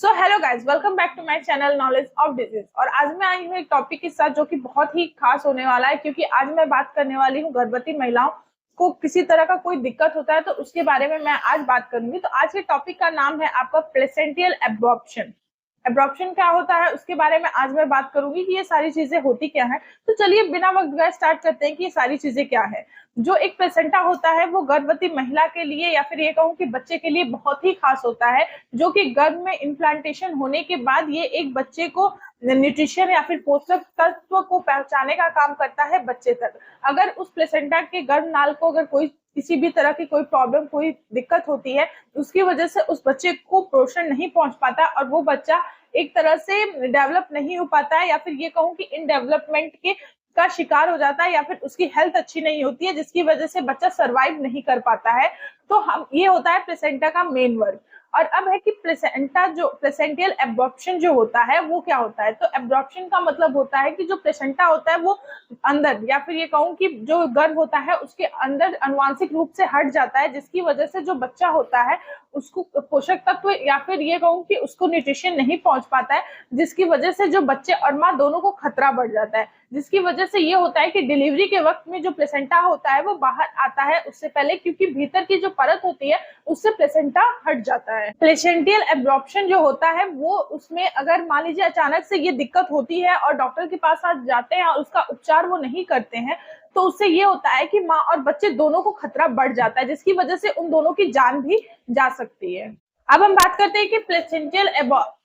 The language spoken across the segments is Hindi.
So hello guys, welcome back to my channel knowledge of disease. और आज मैं आई हूँ एक टॉपिक के साथ जो कि बहुत ही खास होने वाला है, क्योंकि आज मैं बात करने वाली हूँ गर्भवती महिलाओं को किसी तरह का कोई दिक्कत होता है तो उसके बारे में मैं आज बात करूंगी। तो आज के टॉपिक का नाम है आपका प्लेसेंटियल एब्जॉर्प्शन। एब्जॉर्प्शन क्या होता है उसके बारे में आज मैं बात करूंगी कि ये सारी चीजें होती क्या है। तो चलिए बिना वक्त गए स्टार्ट करते हैं कि ये सारी चीजें क्या है। जो एक प्लेसेंटा होता है वो गर्भवती महिला के लिए या फिर ये कहूँ कि बच्चे के लिए बहुत ही खास होता है, जो कि गर्भ में इम्प्लांटेशन होने के बाद ये एक बच्चे को न्यूट्रिशन या फिर पोषक तत्व को पहुंचाने का काम करता है बच्चे तक। अगर उस प्लेसेंटा के गर्भनाल को अगर कोई किसी भी तरह की कोई प्रॉब्लम कोई दिक्कत होती है, उसकी वजह से उस बच्चे को पोषण नहीं पहुंच पाता और वो बच्चा एक तरह से डेवलप नहीं हो पाता है, या फिर ये कहूँ कि इन डेवलपमेंट के का शिकार हो जाता है, या फिर उसकी हेल्थ अच्छी नहीं होती है जिसकी वजह से बच्चा सरवाइव नहीं कर पाता है। तो हम ये होता है प्लेसेंटा का मेन वर्क। और अब है कि प्लेसेंटा जो प्लेसेंटियल एब्जॉर्प्शन जो होता है वो क्या होता है। तो एब्जॉर्प्शन का मतलब होता है कि जो प्लेसेंटा होता है वो अंदर या फिर ये कहूँ कि जो गर्भ होता है उसके अंदर अनुवांशिक रूप से हट जाता है, जिसकी वजह से जो बच्चा होता है उसको पोषक तत्व या फिर ये कहूँ कि उसको न्यूट्रिशन नहीं पहुंच पाता है, जिसकी वजह से जो बच्चे और माँ दोनों को खतरा बढ़ जाता है। जिसकी वजह से ये होता है कि डिलीवरी के वक्त में जो प्लेसेंटा होता है वो बाहर आता है उससे पहले, क्योंकि भीतर की जो परत होती है उससे प्लेसेंटा हट जाता है। प्लेसेंटियल एब्जॉर्प्शन जो होता है वो उसमें अगर मान लीजिए अचानक से ये दिक्कत होती है और डॉक्टर के पास आज जाते हैं और उसका उपचार वो नहीं करते हैं, तो उससे ये होता है कि माँ और बच्चे दोनों को खतरा बढ़ जाता है, जिसकी वजह से उन दोनों की जान भी जा सकती है। अब हम बात करते हैं कि प्लेसेंटियल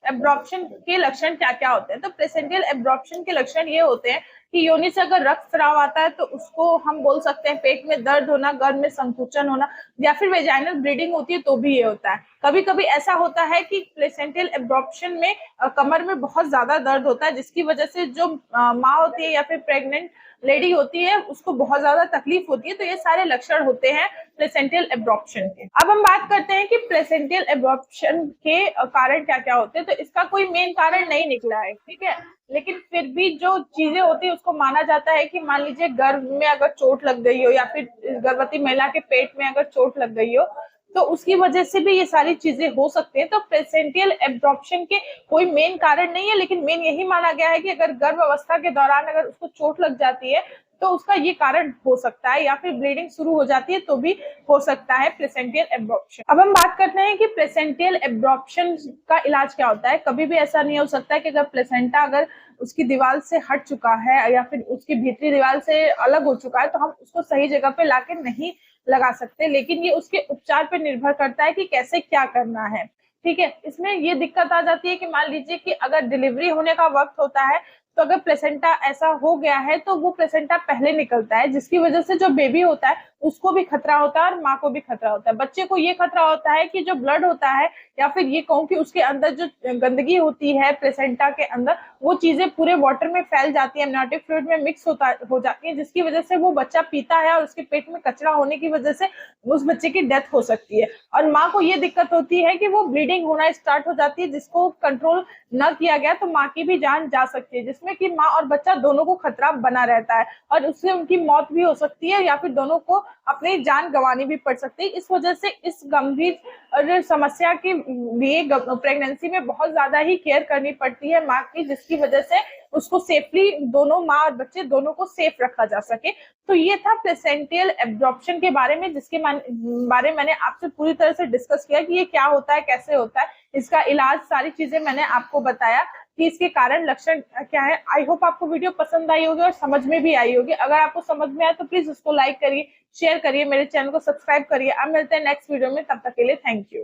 एब्जॉर्प्शन के लक्षण क्या क्या होते हैं। तो प्लेसेंटियल एब्जॉर्प्शन के लक्षण ये होते हैं कि योनि से अगर रक्त स्राव आता है तो उसको हम बोल सकते हैं पेट में दर्द होना, गर्भ में संकुचन होना, या फिर वेजाइनल ब्लीडिंग होती है तो भी ये होता है। कभी कभी ऐसा होता है कि प्लेसेंटियल एब्जॉर्प्शन में कमर में बहुत ज्यादा दर्द होता है, जिसकी वजह से जो माँ होती है या फिर प्रेग्नेंट लेडी होती है उसको बहुत ज्यादा तकलीफ होती है। तो ये सारे लक्षण होते हैं प्लेसेंटियल एब्जॉर्प्शन के। अब हम बात करते हैं कि प्लेसेंटियल एब्जॉर्प्शन के कारण क्या क्या होते हैं। तो इसका कोई मेन कारण नहीं निकला है, ठीक है, लेकिन फिर भी जो चीजें होती है उसको माना जाता है कि मान लीजिए गर्भ में अगर चोट लग गई हो या फिर गर्भवती महिला के पेट में अगर चोट लग गई हो तो उसकी वजह से भी ये सारी चीजें हो सकती हैं। तो प्लेसेंटियल एब्जॉर्प्शन के कोई मेन कारण नहीं है, लेकिन मेन यही माना गया है कि अगर गर्भ अवस्था के दौरान अगर उसको चोट लग जाती है तो उसका ये कारण हो सकता है, या फिर ब्लीडिंग शुरू हो जाती है तो भी हो सकता है प्लेसेंटियल एब्जॉर्प्शन। अब हम बात करते हैं कि प्लेसेंटियल एब्जॉर्प्शन का इलाज क्या होता है। कभी भी ऐसा नहीं हो सकता है कि अगर प्लेसेंटा अगर उसकी दीवार से हट चुका है या फिर उसकी भीतरी दीवार से अलग हो चुका है तो हम उसको सही जगह पे लाके नहीं लगा सकते, लेकिन ये उसके उपचार पर निर्भर करता है कि कैसे क्या करना है। ठीक है, इसमें ये दिक्कत आ जाती है कि मान लीजिए कि अगर डिलीवरी होने का वक्त होता है तो अगर प्लेसेंटा ऐसा हो गया है तो वो प्लेसेंटा पहले निकलता है, जिसकी वजह से जो बेबी होता है उसको भी खतरा होता है और माँ को भी खतरा होता है। बच्चे को ये खतरा होता है कि जो ब्लड होता है या फिर ये कहूँ कि उसके अंदर जो गंदगी होती है प्लेसेंटा के अंदर वो चीजें पूरे वाटर में फैल जाती है, एमनियोटिक फ्लूइड में मिक्स हो जाती है, जिसकी वजह से वो बच्चा पीता है और उसके पेट में कचरा होने की वजह से उस बच्चे की डेथ हो सकती है। और माँ को ये दिक्कत होती है कि वो ब्लीडिंग होना स्टार्ट हो जाती है, जिसको कंट्रोल न किया गया तो माँ की भी जान जा सकती है, जिसमें कि माँ और बच्चा दोनों को खतरा बना रहता है और उससे उनकी मौत भी हो सकती है या फिर दोनों को अपनी जान गंवानी भी पड़ सकती है। इस वजह से इस गंभीर समस्या के लिए प्रेगनेंसी में बहुत ज्यादा ही केयर करनी पड़ती है माँ की, जिसकी वजह से उसको सेफली दोनों माँ और बच्चे दोनों को सेफ रखा जा सके। तो ये था प्लेसेंटियल एब्जॉर्प्शन के बारे में, जिसके बारे में मैंने आपसे पूरी तरह से डिस्कस किया कि ये क्या होता है, कैसे होता है, इसका इलाज, सारी चीजें मैंने आपको बताया कि इसके कारण लक्षण क्या है। आई होप आपको वीडियो पसंद आई होगी और समझ में भी आई होगी। अगर आपको समझ में आए तो प्लीज उसको लाइक करिए, शेयर करिए, मेरे चैनल को सब्सक्राइब करिए। अब मिलते हैं नेक्स्ट वीडियो में, तब तक के लिए थैंक यू।